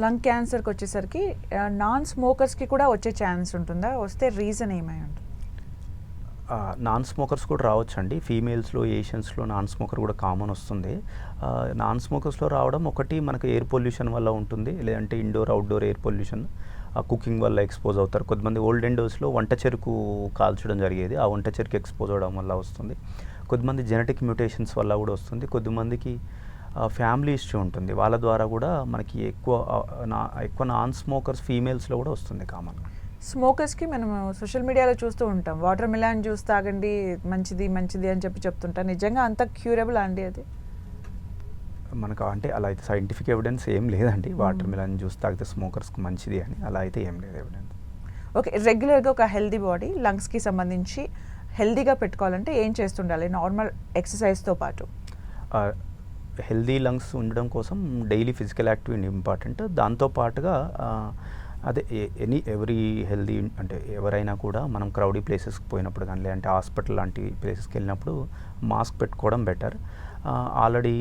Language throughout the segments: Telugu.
లంగ్ క్యాన్సర్కి వచ్చేసరికి నాన్ స్మోకర్స్కి కూడా వచ్చే ఛాన్స్ ఉంటుందా? వస్తే రీజన్ ఏమై ఉంటుంది? నాన్ స్మోకర్స్ కూడా రావచ్చండి. ఫీమేల్స్లో, ఏషియన్స్లో నాన్ స్మోకర్ కూడా కామన్ వస్తుంది. నాన్ స్మోకర్స్లో రావడం ఒకటి మనకు ఎయిర్ పొల్యూషన్ వల్ల ఉంటుంది, లేదంటే indoor outdoor air pollution, cooking వల్ల ఎక్స్పోజ్ అవుతారు. కొంతమంది ఓల్డెన్ డేస్లో వంట చెరుకు కాల్చడం జరిగేది, ఆ వంట చెరుకు ఎక్స్పోజ్ అవడం వల్ల వస్తుంది. కొంతమంది జెనెటిక్ మ్యూటేషన్స్ వల్ల కూడా వస్తుంది. కొద్దిమందికి ఫ్యామిలీ హిస్టరీ ఉంటుంది, వాళ్ళ ద్వారా కూడా మనకి ఎక్కువ నాన్ స్మోకర్స్ ఫీమేల్స్లో కూడా వస్తుంది కామన్గా. స్మోకర్స్కి మనం సోషల్ మీడియాలో చూస్తూ ఉంటాం, వాటర్ మిలాన్ జ్యూస్ తాగండి మంచిది మంచిది అని చెప్తుంటాం. నిజంగా అంత క్యూరబుల్ అండి అది? మనకు అంటే అలా అయితే సైంటిఫిక్ ఎవిడెన్స్ ఏం లేదండి, వాటర్ మిలాన్ జ్యూస్ తాగితే స్మోకర్స్కి మంచిది అని అలా అయితే ఏం లేదు ఎవిడెన్స్. ఓకే, రెగ్యులర్గా ఒక హెల్దీ బాడీ లంగ్స్కి సంబంధించి హెల్దీగా పెట్టుకోవాలంటే ఏం చేస్తుండాలి నార్మల్ ఎక్సర్సైజ్తో పాటు? హెల్దీ లంగ్స్ ఉండడం కోసం డైలీ ఫిజికల్ యాక్టివిటీ ఇంపార్టెంట్. దాంతోపాటుగా అదే ఎవ్రీ హెల్దీ అంటే ఎవరైనా కూడా మనం క్రౌడీ ప్లేసెస్కి పోయినప్పుడు కానీ, లేదంటే హాస్పిటల్ లాంటి ప్లేసెస్కి వెళ్ళినప్పుడు మాస్క్ పెట్టుకోవడం బెటర్. ఆల్రెడీ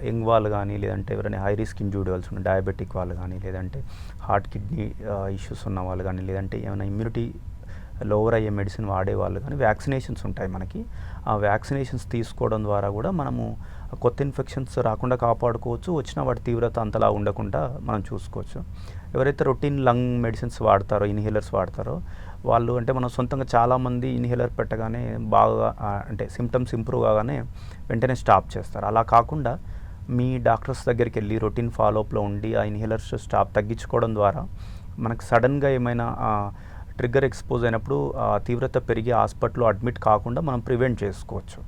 యంగ్ వాళ్ళు కానీ, లేదంటే ఎవరైనా హై రిస్క్ ఇండివిజువల్స్ ఉన్న డయాబెటిక్ వాళ్ళు కానీ, లేదంటే హార్ట్ కిడ్నీ ఇష్యూస్ ఉన్న వాళ్ళు కానీ, లేదంటే ఏమైనా ఇమ్యూనిటీ లోవర్ అయ్యే మెడిసిన్ వాడే వాళ్ళు కానీ, వ్యాక్సినేషన్స్ ఉంటాయి మనకి. ఆ వ్యాక్సినేషన్స్ తీసుకోవడం ద్వారా కూడా మనము కొత్త ఇన్ఫెక్షన్స్ రాకుండా కాపాడుకోవచ్చు, వచ్చిన వాటి తీవ్రత అంతలా ఉండకుండా మనం చూసుకోవచ్చు. ఎవరైతే రొటీన్ లంగ్ మెడిసిన్స్ వాడతారో, ఇన్హేలర్స్ వాడతారో వాళ్ళు, అంటే మనం సొంతంగా చాలామంది ఇన్హేలర్ పెట్టగానే బాగా అంటే సిమ్టమ్స్ ఇంప్రూవ్ కాగానే వెంటనే స్టాప్ చేస్తారు. అలా కాకుండా మీ డాక్టర్స్ దగ్గరికి వెళ్ళి రొటీన్ ఫాలోఅప్లో ఉండి ఆ ఇన్హేలర్స్ తగ్గించుకోవడం ద్వారా మనకు సడన్గా ఏమైనా ట్రిగ్గర్ ఎక్స్పోజ్ అయినప్పుడు తీవ్రత పెరిగి హాస్పిటల్లో అడ్మిట్ కాకుండా మనం ప్రివెంట్ చేసుకోవచ్చు.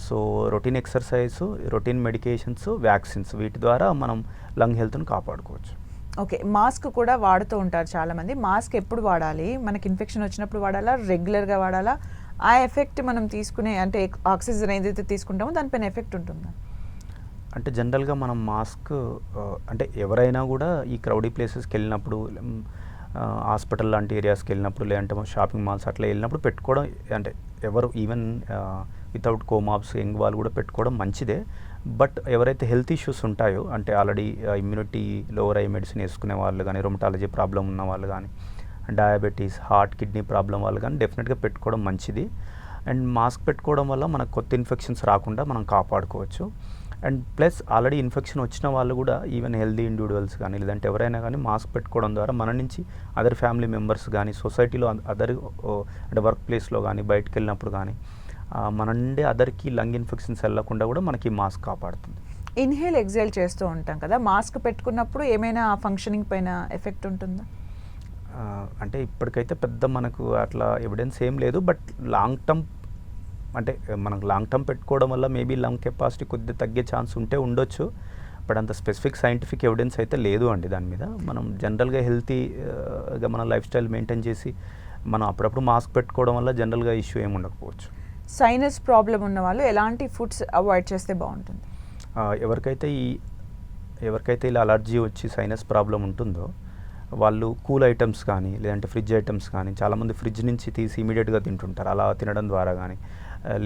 So routine exercise, routine medications, vaccines, వీటి ద్వారా మనం లంగ్ హెల్త్ను కాపాడుకోవచ్చు. ఓకే, మాస్క్ కూడా వాడుతూ ఉంటారు చాలామంది. మాస్క్ ఎప్పుడు వాడాలి? మనకి ఇన్ఫెక్షన్ వచ్చినప్పుడు వాడాలా, రెగ్యులర్గా వాడాలా? ఆ ఎఫెక్ట్ మనం తీసుకునే అంటే ఆక్సిజన్ ఏదైతే తీసుకుంటామో దానిపైన ఎఫెక్ట్ ఉంటుందా? అంటే జనరల్గా మనం మాస్క్ అంటే ఎవరైనా కూడా ఈ క్రౌడీ ప్లేసెస్కి వెళ్ళినప్పుడు, హాస్పిటల్ లాంటి ఏరియాస్కి వెళ్ళినప్పుడు, లేదంటే షాపింగ్ మాల్స్ అట్లా వెళ్ళినప్పుడు పెట్టుకోవడం, అంటే ఎవరు ఈవెన్ వితౌట్ కోమాబ్స్ యంగ్ వాళ్ళు కూడా పెట్టుకోవడం మంచిదే. బట్ ఎవరైతే హెల్త్ ఇష్యూస్ ఉంటాయో, అంటే ఆల్రెడీ ఇమ్యూనిటీ లోవర్ అయ్యే మెడిసిన్ వేసుకునే వాళ్ళు కానీ, రొమటాలజీ ప్రాబ్లం ఉన్న వాళ్ళు కానీ, డయాబెటీస్, హార్ట్ కిడ్నీ ప్రాబ్లం వాళ్ళు కానీ డెఫినెట్గా పెట్టుకోవడం మంచిది. అండ్ మాస్క్ పెట్టుకోవడం వల్ల మనకు కొత్త ఇన్ఫెక్షన్స్ రాకుండా మనం కాపాడుకోవచ్చు. అండ్ ప్లస్ ఆల్రెడీ ఇన్ఫెక్షన్ వచ్చిన వాళ్ళు కూడా, ఈవెన్ హెల్దీ ఇండివిజువల్స్ కానీ, లేదంటే ఎవరైనా కానీ మాస్క్ పెట్టుకోవడం ద్వారా మన నుంచి అదర్ ఫ్యామిలీ మెంబర్స్ కానీ, సొసైటీలో అదర్ అంటే వర్క్ ప్లేస్లో కానీ, బయటకు వెళ్ళినప్పుడు కానీ మన నుండి అదర్కి లంగ్ ఇన్ఫెక్షన్స్ వెళ్ళకుండా కూడా మనకి మాస్క్ కాపాడుతుంది. ఇన్హేల్ ఎగ్జేల్ చేస్తూ ఉంటాం కదా, మాస్క్ పెట్టుకున్నప్పుడు ఏమైనా ఫంక్షనింగ్ పైన ఎఫెక్ట్ ఉంటుందా? అంటే ఇప్పటికైతే పెద్ద మనకు అట్లా ఎవిడెన్స్ ఏం లేదు. బట్ లాంగ్ టర్మ్ అంటే మనకు లాంగ్ టర్మ్ పెట్టుకోవడం వల్ల మేబీ లంగ్ కెపాసిటీ కొద్దిగా తగ్గే ఛాన్స్ ఉండొచ్చు. బట్ అంత స్పెసిఫిక్ సైంటిఫిక్ ఎవిడెన్స్ అయితే లేదు అండి దాని మీద. మనం జనరల్గా హెల్తీగా మన లైఫ్ స్టైల్ మెయింటైన్ చేసి మనం అప్పుడప్పుడు మాస్క్ పెట్టుకోవడం వల్ల జనరల్గా ఇష్యూ ఏమి ఉండకపోవచ్చు. సైనస్ ప్రాబ్లం ఉన్న వాళ్ళు ఎలాంటి ఫుడ్స్ అవాయిడ్ చేస్తే బాగుంటుంది? ఎవరికైతే ఇలా అలర్జీ వచ్చి సైనస్ ప్రాబ్లం ఉంటుందో వాళ్ళు కూల్ ఐటమ్స్ కానీ, లేదంటే ఫ్రిడ్జ్ ఐటమ్స్ కానీ, చాలామంది ఫ్రిడ్జ్ నుంచి తీసి ఇమీడియట్గా తింటుంటారు. అలా తినడం ద్వారా కానీ,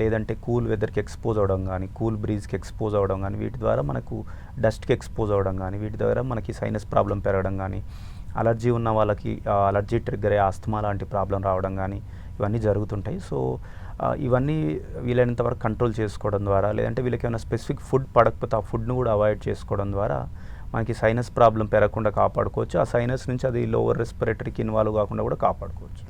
లేదంటే కూల్ వెదర్కి ఎక్స్పోజ్ అవ్వడం కానీ, కూల్ బ్రీజ్కి ఎక్స్పోజ్ అవ్వడం కానీ, వీటి ద్వారా మనకు డస్ట్కి ఎక్స్పోజ్ అవ్వడం కానీ, వీటి ద్వారా మనకి సైనస్ ప్రాబ్లం పెరగడం కానీ, అలర్జీ ఉన్న వాళ్ళకి అలర్జీ ట్రిగ్గర్ అయ్యే ఆస్తమా లాంటి ప్రాబ్లం రావడం కానీ ఇవన్నీ జరుగుతుంటాయి. సో ఇవన్నీ వీలైనంత వరకు కంట్రోల్ చేసుకోవడం ద్వారా, లేదంటే వీళ్ళకి ఏమైనా స్పెసిఫిక్ ఫుడ్ పడకపోతే ఆ ఫుడ్ను కూడా అవాయిడ్ చేసుకోవడం ద్వారా మనకి సైనస్ ప్రాబ్లం పెరగకుండా కాపాడుకోవచ్చు. ఆ సైనస్ నుంచి అది లోవర్ రెస్పిరేటరీకి ఇన్వాల్వ్ కాకుండా కూడా కాపాడుకోవచ్చు.